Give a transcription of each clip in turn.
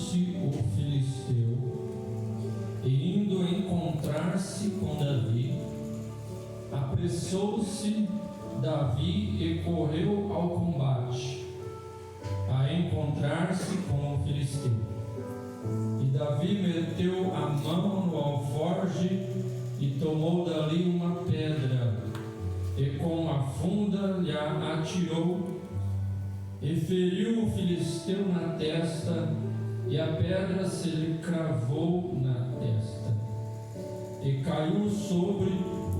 caiu-se o filisteu, e indo encontrar-se com Davi, apressou-se Davi e correu ao combate, a encontrar-se com o filisteu. E Davi meteu a mão no alforje e tomou dali uma pedra, e com a funda lhe atirou, e feriu o filisteu na testa, e a pedra se lhe cravou na testa, e caiu sobre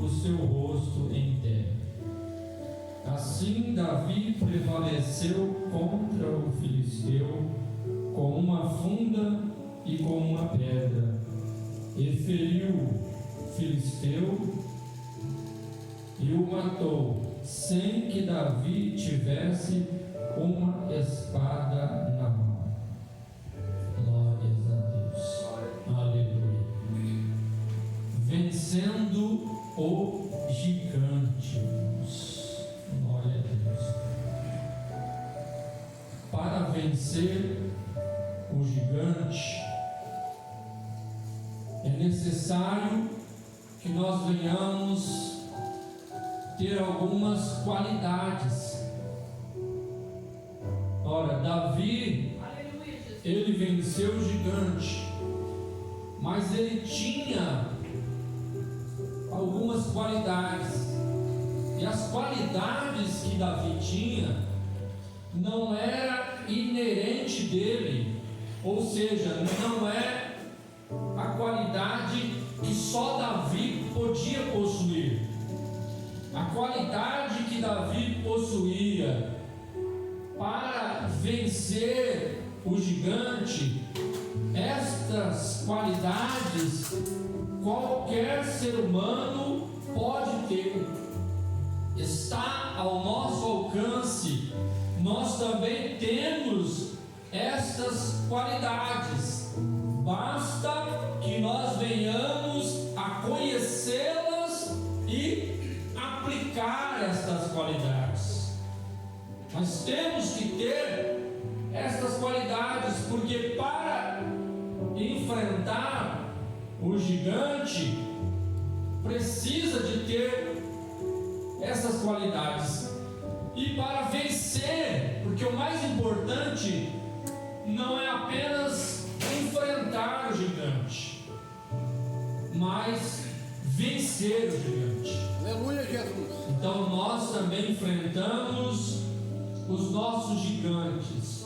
o seu rosto em terra. Assim Davi prevaleceu contra o filisteu com uma funda e com uma pedra, e feriu o filisteu e o matou, sem que Davi tivesse uma espada na mão. Glórias a Deus. Aleluia. Vencendo o gigante. Glória a Deus. Para vencer o gigante, é necessário que nós venhamos ter algumas qualidades. Ora, Davi, ele venceu o gigante, mas ele tinha algumas qualidades, e as qualidades que Davi tinha não era inerente dele, ou seja, não é a qualidade que só Davi podia possuir. A qualidade que Davi possuía para vencer o gigante, estas qualidades qualquer ser humano pode ter, está ao nosso alcance. Nós também temos estas qualidades, basta que nós venhamos a conhecê-las e aplicar estas qualidades. Nós temos que ter estas qualidades, porque para enfrentar o gigante precisa de ter essas qualidades. E para vencer, porque o mais importante não é apenas enfrentar o gigante, mas vencer o gigante. Aleluia, Jesus. Então nós também enfrentamos os nossos gigantes,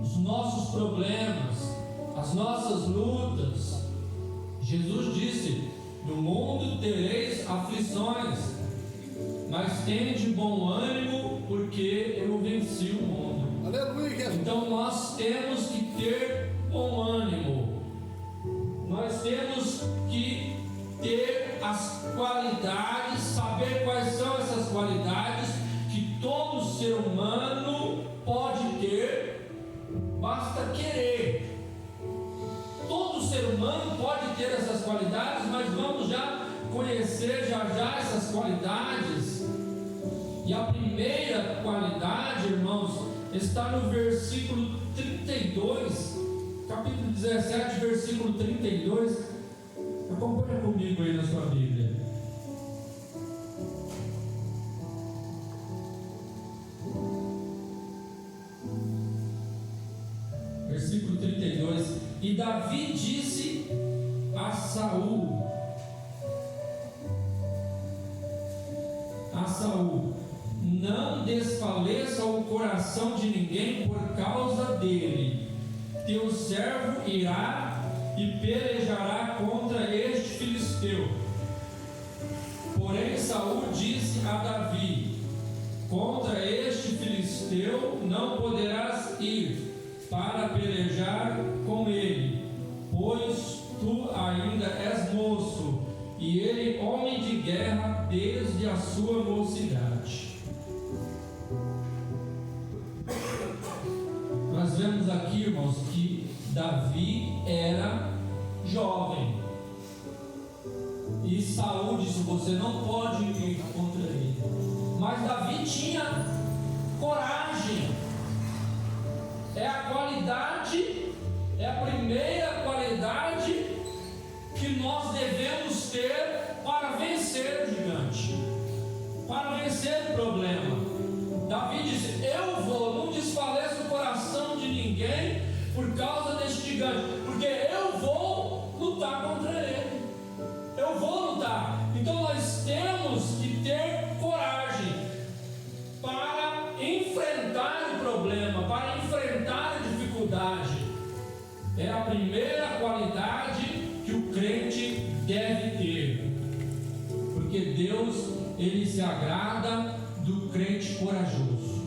os nossos problemas, as nossas lutas. Jesus disse: no mundo tereis aflições, mas tende bom ânimo, porque eu venci o mundo. Aleluia, Jesus. Então nós temos que ter bom ânimo, nós temos que ter as qualidades, saber quais são essas qualidades que todo ser humano pode ter, basta querer. Todo ser humano pode ter essas qualidades, mas vamos já conhecer já essas qualidades. E a primeira qualidade, irmãos, está no versículo 32, capítulo 17, versículo 32. Acompanha comigo aí na sua Bíblia. Versículo 32. E Davi disse a Saul: não desfaleça o coração de ninguém por causa dele. Teu servo irá e pelejará contra este filisteu. Porém Saul disse a Davi: contra este filisteu não poderás ir para pelejar com ele, pois tu ainda és moço, e ele homem de guerra desde a sua mocidade. Nós vemos aqui, irmãos, que Davi era jovem, e Saul disse: você não pode ir contra ele. Mas Davi tinha coragem. É a qualidade, é por causa desse gigante, porque eu vou lutar contra ele. Eu vou lutar. Então nós temos que ter coragem para enfrentar o problema, para enfrentar a dificuldade. É a primeira qualidade que o crente deve ter, porque Deus, Ele se agrada do crente corajoso.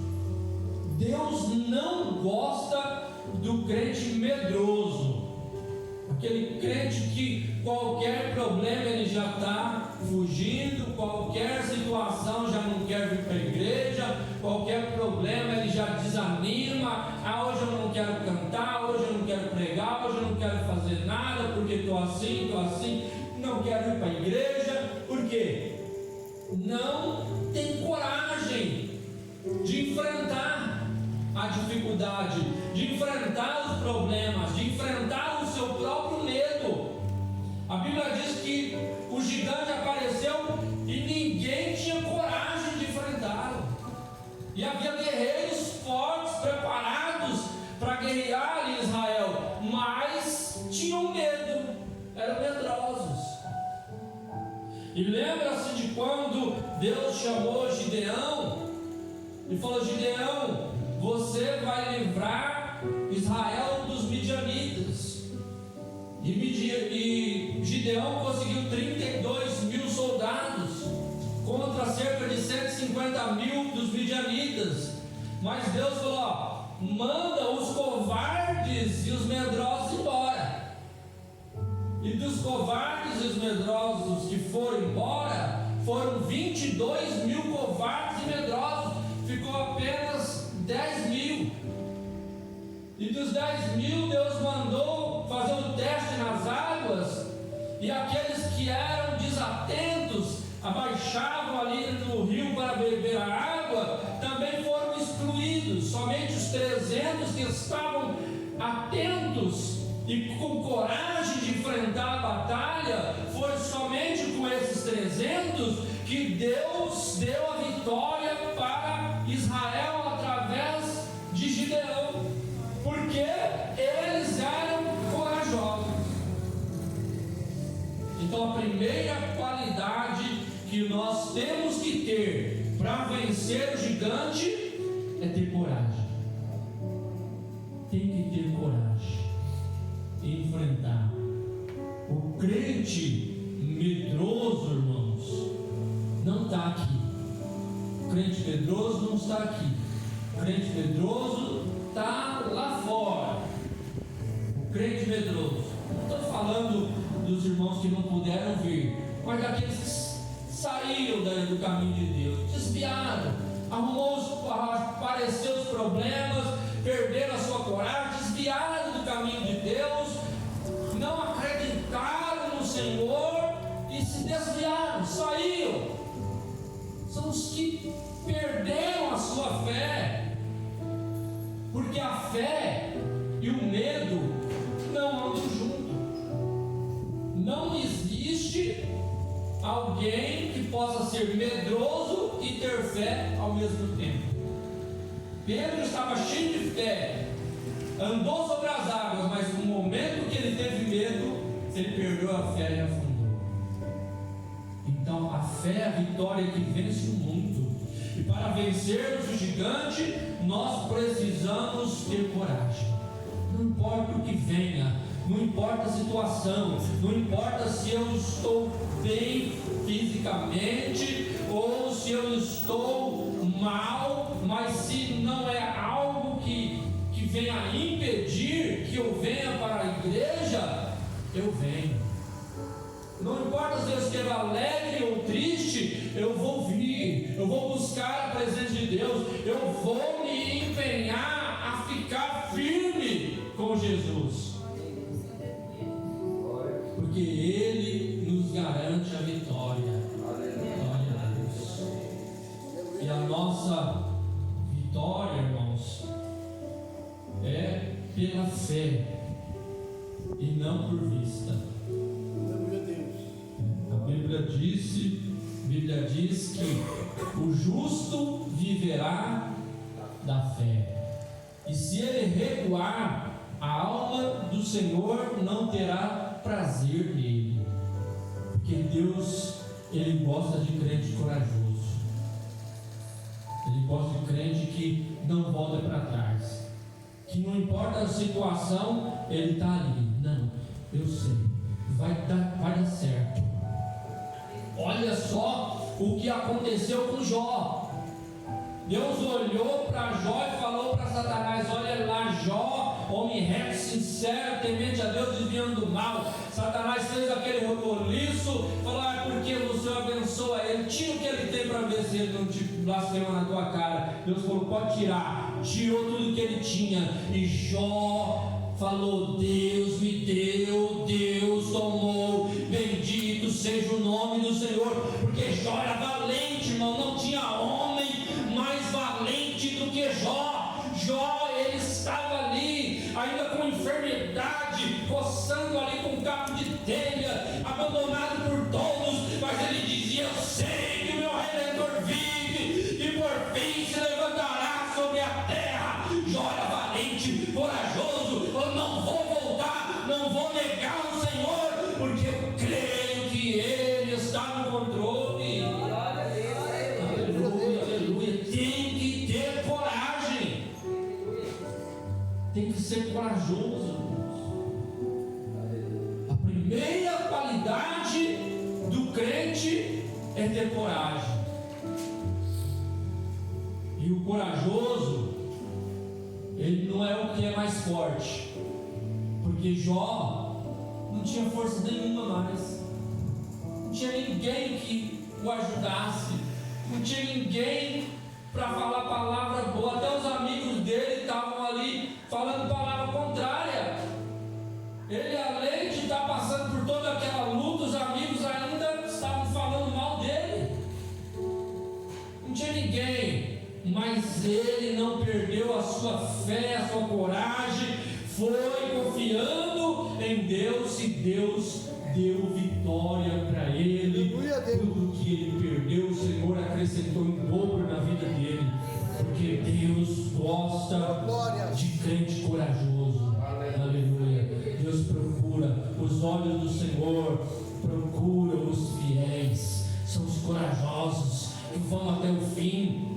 Deus não gosta do crente medroso, aquele crente que qualquer problema ele já está fugindo, qualquer situação já não quer vir para a igreja, qualquer problema ele já desanima. Hoje eu não quero cantar, hoje eu não quero pregar, hoje eu não quero fazer nada, porque estou assim, não quero ir para a igreja. Por quê? Não tem coragem de enfrentar a dificuldade, de enfrentar os problemas, de enfrentar o seu próprio medo. A Bíblia diz que o gigante apareceu e ninguém tinha coragem de enfrentá-lo. E havia guerreiros fortes, preparados para guerrear em Israel, mas tinham medo, eram medrosos. E lembra-se de quando Deus chamou Gideão e falou: Gideão, você vai livrar Israel dos midianitas. E Gideão conseguiu 32 mil soldados contra cerca de 150 mil dos midianitas. Mas Deus falou: manda os covardes e os medrosos embora. E dos covardes e os medrosos que foram embora, foram 22 mil covardes e medrosos. Ficou apenas 10 mil. E dos 10 mil, Deus mandou fazer um teste nas águas. E aqueles que eram desatentos, abaixavam ali no rio para beber a água, também foram excluídos. Somente os 300 que estavam atentos e com coragem de enfrentar a batalha, foi somente com esses 300 que Deus deu a vitória para Israel através de Gideão, porque eles eram corajosos. Então a primeira qualidade que nós temos que ter para vencer o gigante é ter coragem. Tem que ter coragem e enfrentar. O crente medroso, irmãos, não está aqui. O crente medroso não está aqui. O crente medroso está lá fora. O crente medroso. Não estou falando dos irmãos que não puderam vir, mas daqueles que saíram do caminho de Deus, desviaram, apareceram os problemas, perderam a sua coragem, desviaram do caminho de Deus, não acreditaram no Senhor e se desviaram, saíram. São os que perderam a sua fé, porque a fé e o medo não andam juntos. Não existe alguém que possa ser medroso e ter fé ao mesmo tempo. Pedro estava cheio de fé, andou sobre as águas, mas no momento que ele teve medo, ele perdeu a fé e afundou. Então a fé é a vitória que vence o mundo. E para vencermos o gigante, nós precisamos ter coragem. Não importa o que venha, não importa a situação, não importa se eu estou bem fisicamente ou se eu estou mal, mas se não é algo que venha impedir que eu venha para a igreja, eu venho. Não importa se eu esteja alegre ou triste, eu vou vir, eu vou buscar a presença de Deus, eu vou me empenhar a ficar firme com Jesus, porque Ele nos garante a vitória. Glória a Deus. E a nossa vitória, irmãos, é pela fé e não por vista. A Bíblia diz que o justo viverá da fé, e se ele recuar, a alma do Senhor não terá prazer nele. Porque Deus, Ele gosta de crente corajoso. Ele gosta de crente que não volta para trás, que não importa a situação, ele está ali. Não, eu sei, vai dar certo. Olha só o que aconteceu com Jó. Deus olhou para Jó e falou para Satanás: olha lá, Jó, homem reto, sincero, temente a Deus, desviando do mal. Satanás fez aquele reboliço, falou: porque o Senhor abençoa ele, tira o que ele tem para ver se ele não te blasfema na tua cara. Deus falou: pode tirar. Tirou tudo que ele tinha. E Jó falou: Deus me deu, Deus tomou, bendito seja o nome do Senhor. Porque Jó era valente, irmão, não tinha homem mais valente do que Jó. Jó, ele estava ali, ainda com enfermidade, coçando ali com um capo de telha, abandonado por todos, mas ele dizia: eu sei que o meu Redentor vive, e por fim se levantará sobre a terra. Jó era valente, corajoso: eu não vou voltar, não vou negar o Senhor, porque eu creio que Ele está no controle. Tem que ser corajoso. A primeira qualidade do crente é ter coragem. E o corajoso, ele não é o que é mais forte, porque Jó não tinha força nenhuma mais, não tinha ninguém que o ajudasse, não tinha ninguém para falar palavra boa. Até os amigos dele estavam ali falando palavra contrária. Ele, além de estar passando por toda aquela luta, os amigos ainda estavam falando mal dele. Não tinha ninguém, mas ele não perdeu a sua fé, a sua coragem, foi confiando em Deus, e Deus deu vitória para ele. Tudo que ele perdeu, o Senhor acrescentou em dobro na vida dele, porque Deus gosta de crente corajoso. Aleluia. Deus procura, os olhos do Senhor procuram os fiéis, são os corajosos que vão até o fim.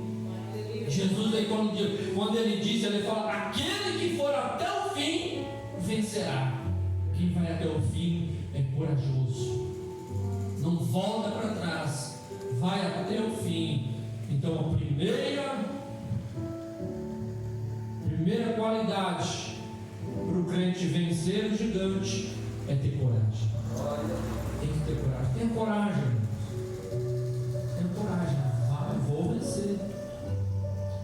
Jesus aí, quando ele diz, ele fala: aquele que for até o fim vencerá. Quem vai até o fim é corajoso, não volta para trás, vai até o fim. Então a primeira qualidade para o crente vencer o gigante é ter coragem. Tem que ter coragem. Tenha coragem, tenha coragem. Vai, vou vencer.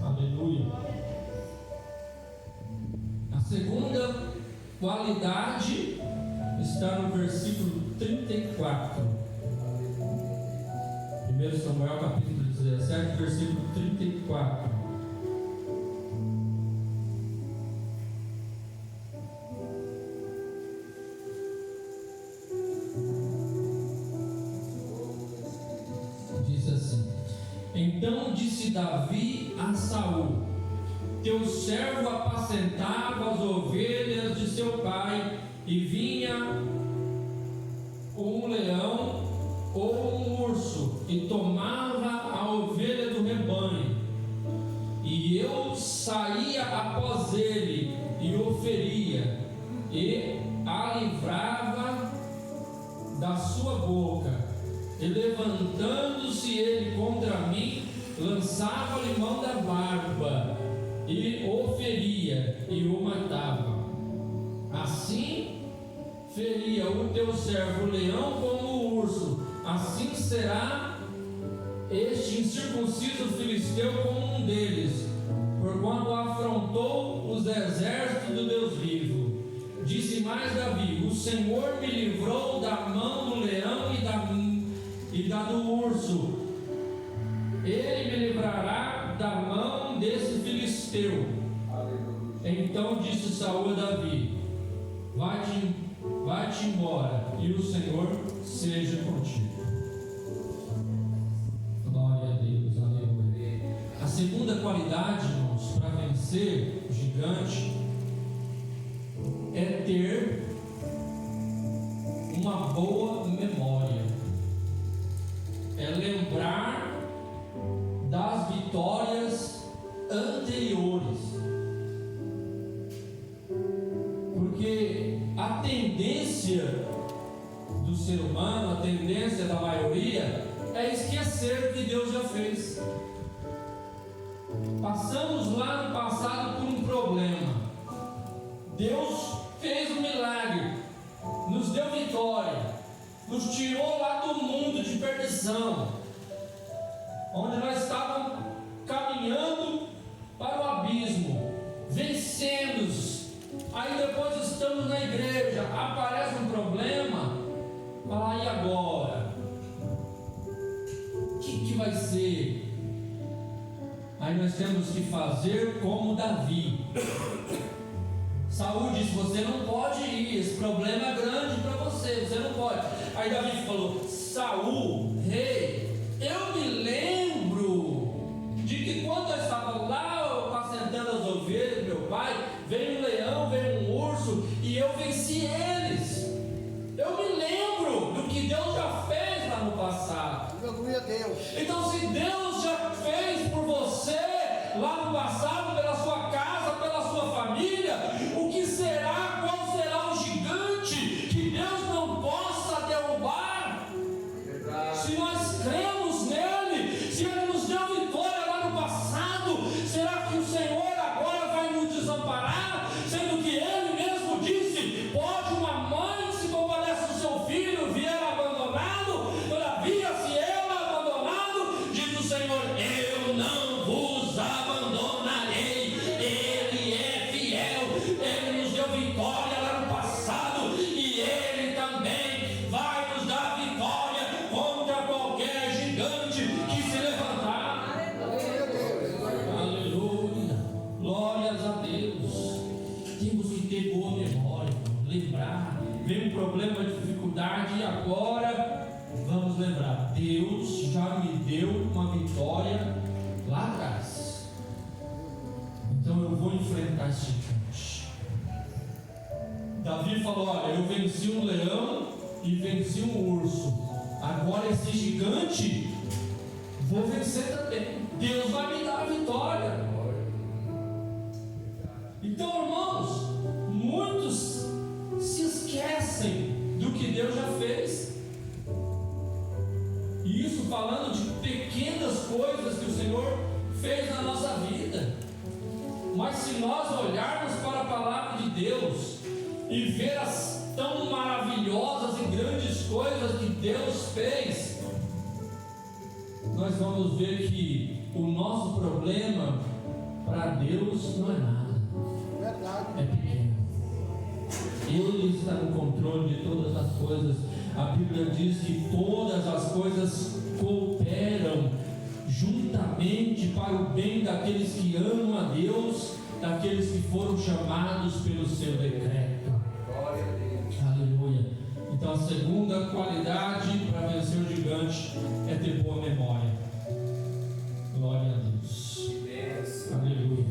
Aleluia. A segunda qualidade está no versículo 34. 1 Samuel capítulo 17, versículo 34. Diz assim: então disse Davi a Saul: teu servo apacentava as ovelhas de seu pai, e vinha um leão ou um urso e tomava a ovelha do rebanho, e eu saía após ele e o feria, e a livrava da sua boca, e levantando-se ele contra mim, lançava-lhe mão da barba, e o feria e o matava. Assim feria o teu servo o leão como o urso, assim será este incircunciso filisteu como um deles, porquanto afrontou os exércitos do Deus vivo. Disse mais Davi: o Senhor me livrou da mão do leão e da do urso, ele me livrará da mão desse filisteu. Então disse Saul a Davi: vai-te embora, e o Senhor seja contigo. Glória a Deus, aleluia. A segunda qualidade, irmãos, para vencer o gigante ter uma boa memória, é lembrar das vitórias anteriores, porque a tendência do ser humano, a tendência da maioria é esquecer o que Deus já fez. Passamos lá no passado por um problema, Deus fez um milagre, nos deu vitória, nos tirou lá do mundo de perdição, onde nós estávamos caminhando para o abismo, vencemos. Aí depois estamos na igreja, aparece um problema, fala, e agora? O que vai ser? Aí nós temos que fazer como Davi. Saúl disse, você não pode ir, esse problema é grande para você, você não pode. Aí Davi falou, Saúl, rei, eu me lembro de que quando eu estava lá apacentando as ovelhas do meu pai, veio um leão, veio um urso, e eu venci eles. Eu me lembro do que Deus já fez lá no passado. Glória a Deus. Então, se Deus já fez por você lá no passado, pela sua casa, pela sua família, o que será, qual será o gigante que Deus não possa derrubar? Se nós cremos nele, se ele nos deu vitória lá no passado, será que o Senhor agora vai nos desamparar? Sendo que ele mesmo disse, pode uma mãe se compadece do seu filho vier abandonado, todavia se ela abandonado, diz o Senhor, eu não vos abandonarei. Ele é fiel, ele nos deu vitória lá no passado, e ele também vai nos dar vitória contra qualquer gigante que se levantar. Aleluia, glórias a Deus. Temos que ter boa memória, lembrar, vem um problema, dificuldade, e agora vamos lembrar, Deus já me deu uma vitória lá atrás, então eu vou enfrentar esse gigante. Davi falou, olha, eu venci um leão e venci um urso, agora esse gigante vou vencer também, Deus vai me dar a vitória. Então, irmãos, muitos se esquecem do que Deus já fez, e isso falando de pequenas coisas que o Senhor fez na nossa vida. Mas se nós olharmos para a palavra de Deus e ver as tão maravilhosas e grandes coisas que Deus fez, nós vamos ver que o nosso problema para Deus não é nada, é pequeno. Ele está no controle de todas as coisas. A Bíblia diz que todas as coisas cooperam juntamente para o bem daqueles que amam a Deus, daqueles que foram chamados pelo seu decreto. Glória a Deus. Aleluia. Então a segunda qualidade para vencer o gigante é ter boa memória. Glória a Deus. Aleluia.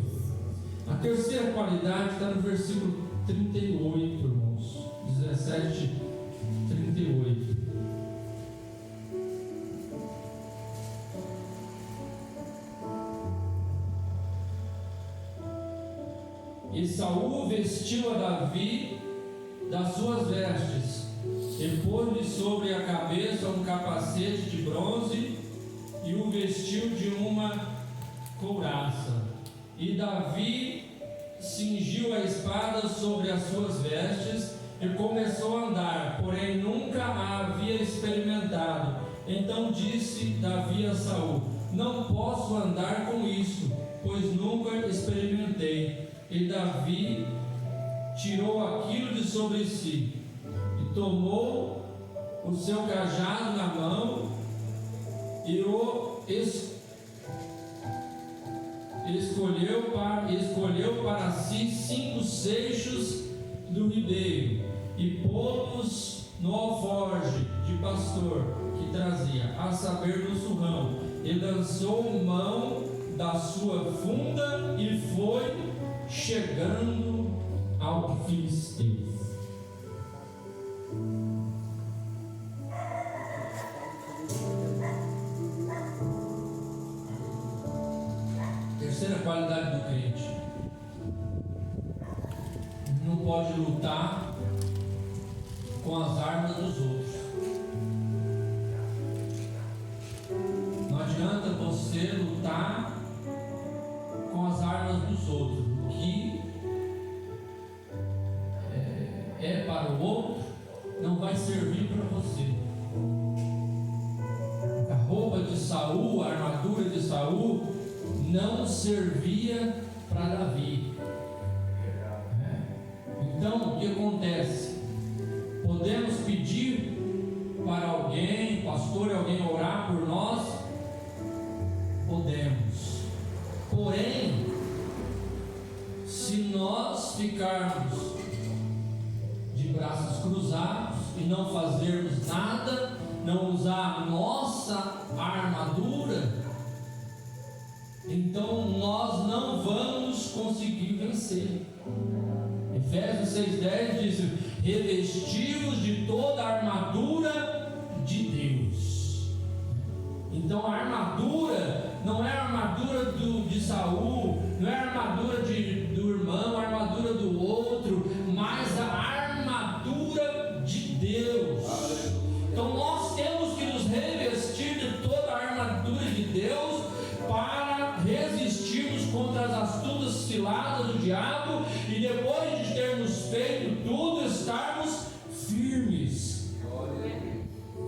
A terceira qualidade está no versículo 38, irmãos. 17, 38. E Saúl vestiu a Davi das suas vestes, e pôs-lhe sobre a cabeça um capacete de bronze, e o vestiu de uma couraça. E Davi cingiu a espada sobre as suas vestes e começou a andar, porém nunca a havia experimentado. Então disse Davi a Saúl: não posso andar com isso, pois nunca experimentei. E Davi tirou aquilo de sobre si e tomou o seu cajado na mão e o escolheu para si 5 seixos do ribeiro e pô-los no alforje de pastor que trazia, a saber, do surrão, e lançou mão da sua funda e foi chegando ao filisteu. com as armas dos outros. Não adianta você lutar com as armas dos outros. O que é para o outro não vai servir para você. A roupa de Saul, a armadura de Saul não servia para Davi. Então, o que acontece? Podemos pedir para alguém, pastor, alguém orar por nós? Podemos. Porém, se nós ficarmos de braços cruzados e não fazermos nada, não usar a nossa armadura, então nós não vamos conseguir vencer. Efésios 6,10 diz: revestivos de toda a armadura de Deus. Então a armadura não é a armadura de Saul, não é a armadura do irmão, a armadura do outro, mas a armadura de Deus. Então nós temos que nos revestir de toda a armadura de Deus para resistirmos contra as astutas ciladas do diabo e depois de termos feito tudo, estarmos firmes.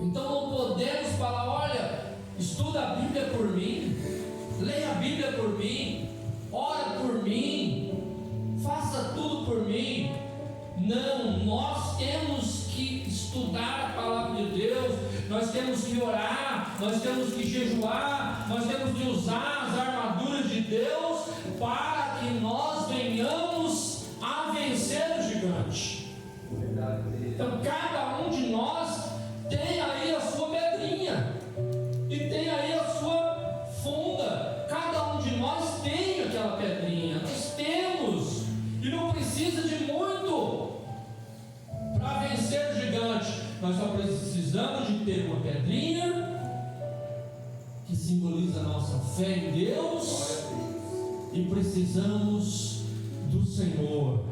Então não podemos falar: olha, estuda a Bíblia por mim, leia a Bíblia por mim, ora por mim, faça tudo por mim. Não, nós temos que estudar a palavra de Deus, nós temos que orar, nós temos que jejuar, nós temos que usar as armaduras de Deus para que nós venhamos a vencer o gigante. Então cada um de nós tem aí a sua pedrinha e tem aí a sua funda. Cada um de nós tem aquela pedrinha, nós temos, e não precisa de muito para vencer o gigante. Nós só precisamos de ter uma pedrinha que simboliza a nossa fé em Deus, e precisamos do Senhor,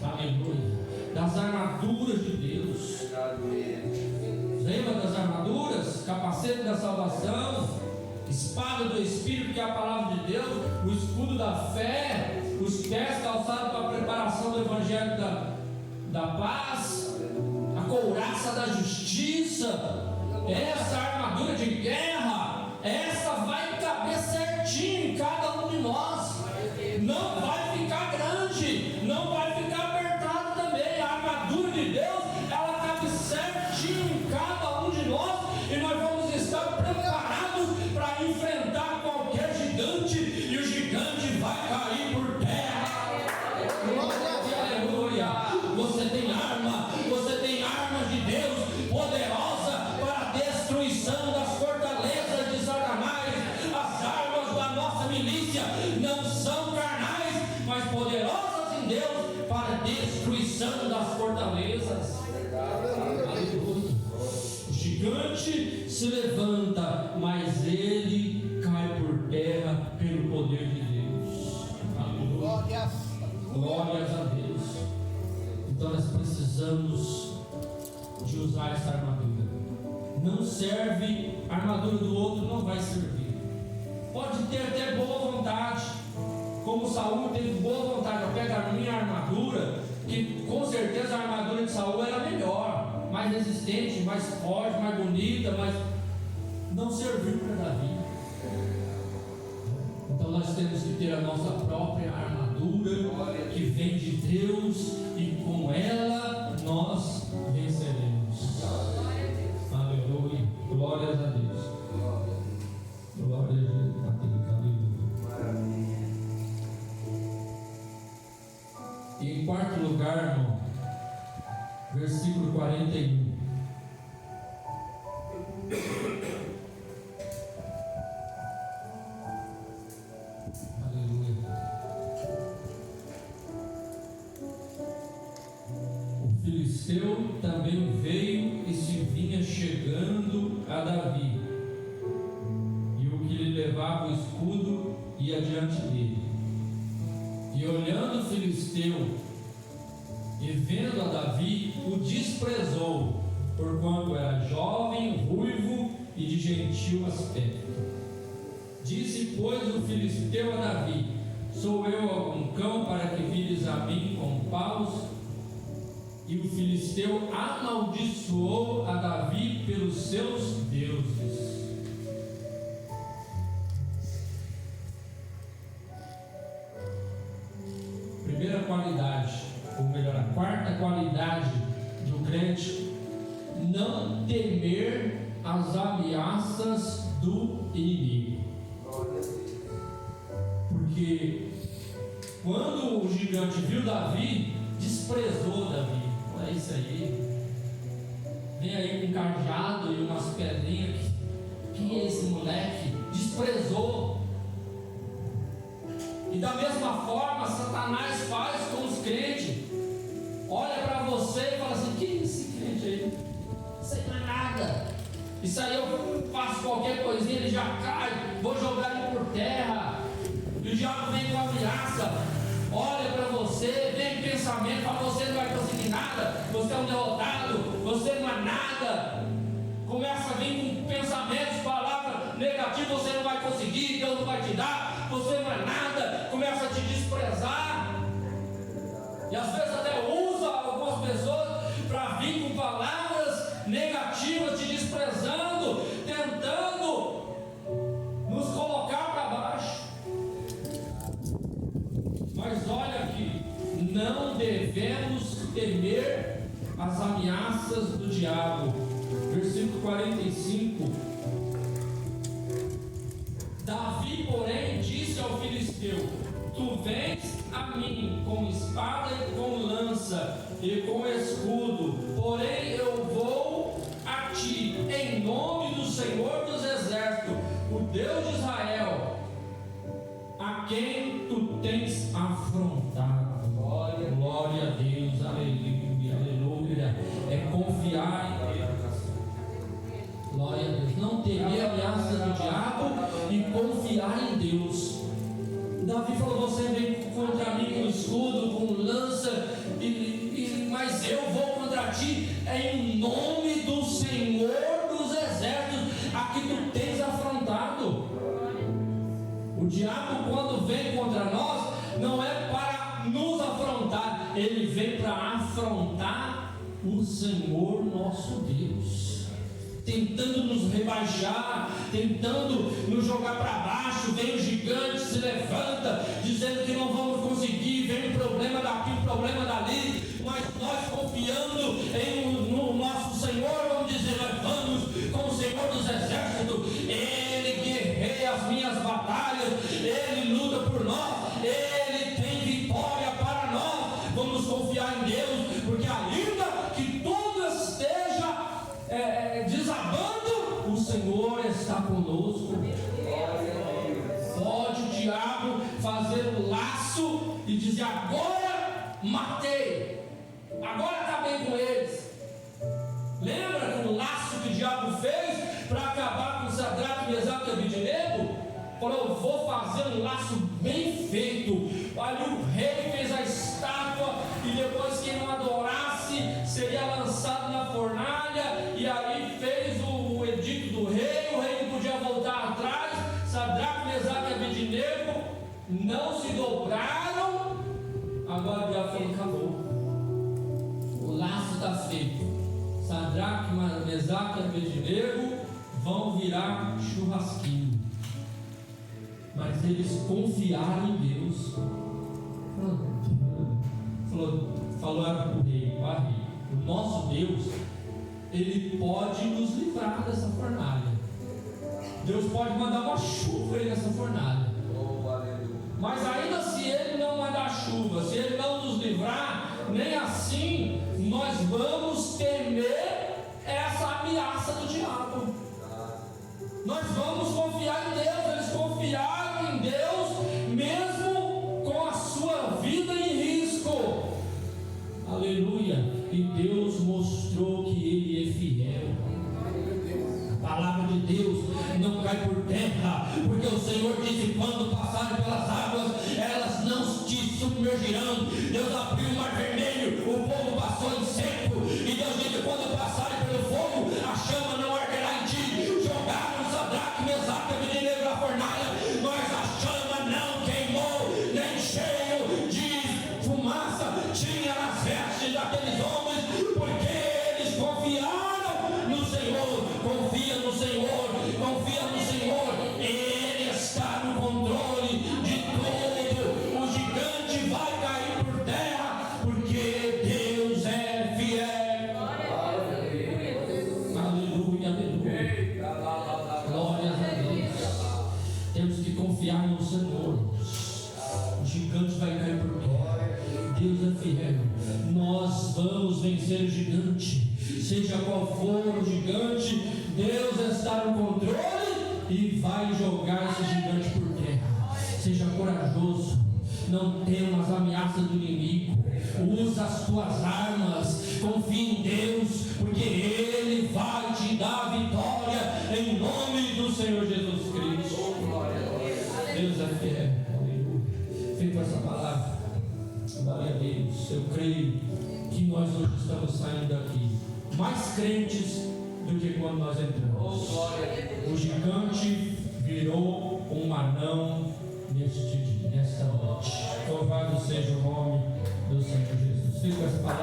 aleluia, das armaduras de Deus. Lembra das armaduras? Capacete da salvação, espada do Espírito, que é a palavra de Deus, o escudo da fé, os pés calçados para a preparação do Evangelho da paz, a couraça da justiça. Essa armadura de guerra, essa vai caber certinho em cada um de nós. Não vai ficar grande, não vai ficar apertado também. A armadura de Deus, ela cabe certinho em cada um de nós, e nós vamos estar preparados para enfrentar qualquer gigante, e o gigante vai cair por terra. Aleluia! Você tem armas de Deus poderosa para a destruição das fortalezas de Satanás. As armas da nossa milícia não são carnais, mas poderosas em Deus para a destruição das fortalezas. Aleluia! O gigante se levanta, mas ele cai por terra pelo poder de Deus. Aleluia! Glórias a Deus. Então nós precisamos de usar essa armadura. Não serve, a armadura do outro não vai servir. Pode ter até boa vontade, como Saul teve boa vontade. Eu pego a minha armadura, que com certeza a armadura de Saul era melhor, mais resistente, mais forte, mais bonita, mas não serviu para Davi. Então nós temos que ter a nossa própria armadura, que vem de Deus, e com ela nós venceremos. Aleluia, glórias a Deus. Glória a Deus, aleluia. E em quarto lugar, irmão, versículo 41. O filisteu também veio e se vinha chegando a Davi, e o que lhe levava o escudo ia diante dele. E olhando o filisteu e vendo a Davi, o desprezou, gentil aspecto. Disse, pois, o filisteu a Davi: sou eu algum cão para que vires a mim com paus? E o filisteu amaldiçoou a Davi pelos seus deuses. Primeira qualidade, ou melhor, a quarta qualidade de um crente: não temer as ameaças do inimigo. Porque quando o gigante viu Davi, desprezou Davi. Olha isso aí, vem aí com um cajado e umas pedrinhas. Quem é esse moleque? Desprezou. E da mesma forma Satanás faz com os crentes. Olha para você e fala assim: quem é esse crente aí? Isso aí não é nada. Isso aí eu faço qualquer coisinha, ele já cai, vou jogar ele por terra. E o diabo vem com ameaça. Olha para você, vem pensamento, fala: você não vai conseguir nada, você é um derrotado, você não é nada. Começa a vir com pensamentos, palavras negativas: você não vai conseguir, Deus não vai te dar, você não é nada. Começa a te desprezar. E às vezes até usa algumas pessoas para vir com palavras negativas, te desprezando, tentando nos colocar para baixo. Mas olha aqui, não devemos temer as ameaças do diabo. Versículo 45. Davi, porém, disse ao filisteu: tu vens a mim com espada e com lança e com escudo, porém eu vou a ti em nome do Senhor dos Exércitos, o Deus de Israel, a quem tu tens afrontado. Glória a Deus, aleluia, aleluia. É confiar em Deus. Glória a Deus. Não temer a ameaça do diabo e confiar em Deus. Davi falou: você vem contra mim com escudo, com lança, mas eu vou contra ti em nome do Senhor dos Exércitos, a que tu tens afrontado. O diabo, quando vem contra nós, não é para nos afrontar, ele vem para afrontar o Senhor nosso Deus, tentando nos rebaixar, tentando nos jogar para baixo. Vem o gigante, se levanta, dizendo que não vamos conseguir, vem um problema daqui, um problema dali, mas nós confiando no nosso Senhor, vamos dizer: nós vamos com o Senhor dos Exércitos, Ele guerreia as minhas batalhas, Ele luta por nós, Ele tem vitória para nós. Vamos confiar em Deus, porque ainda que tudo esteja desabando, o Senhor está conosco. Pode o diabo fazer o laço e dizer: agora matei, agora acabei com eles. Lembra que o laço que o diabo fez para acabar com Sadraque, Mesaque e Abednego? Falou: eu vou fazer um laço bem feito. Aí o rei fez a estátua, e depois quem não adorasse seria lançado na fornalha. E aí fez o edito do rei, o rei não podia voltar atrás. Sadraque, Mesaque e Abednego não se dobraram. Agora o diabo falou: acabou, o laço está feito. Sadraque, Mesaque e Abednego vão virar churrasquinho. Mas eles confiaram em Deus. Falou para o rei: o nosso Deus, Ele pode nos livrar dessa fornalha. Deus pode mandar uma chuva aí nessa fornalha. Mas ainda se Ele não mandar chuva, se Ele não nos livrar, nem assim nós vamos temer essa ameaça do diabo. Nós vamos confiar em Deus. Eles confiaram em Deus mesmo com a sua vida em risco. Aleluia. E Deus mostrou que Ele é fiel. A palavra de Deus não cai por terra, porque o Senhor disse: quando passarem pelas águas, elas não te submergirão. Deus abriu o mar vermelho, o povo passou em seco, e Deus disse: quando passarem pelo fogo, a chama não arderá em ti. Jogaram vencer o gigante. Seja qual for o gigante, Deus está no controle e vai jogar esse gigante por terra. Seja corajoso, não tema as ameaças do inimigo. Usa as tuas armas, confia em Deus, porque Ele vai te dar vitória em nome do Senhor Jesus Cristo. Deus é fiel. Aleluia. Fique com essa palavra. Glória a Deus. Eu creio que nós hoje estamos saindo daqui mais crentes do que quando nós entramos. O gigante virou um anão nesta noite. Louvado seja o nome do Senhor Jesus. Fica essa palavra.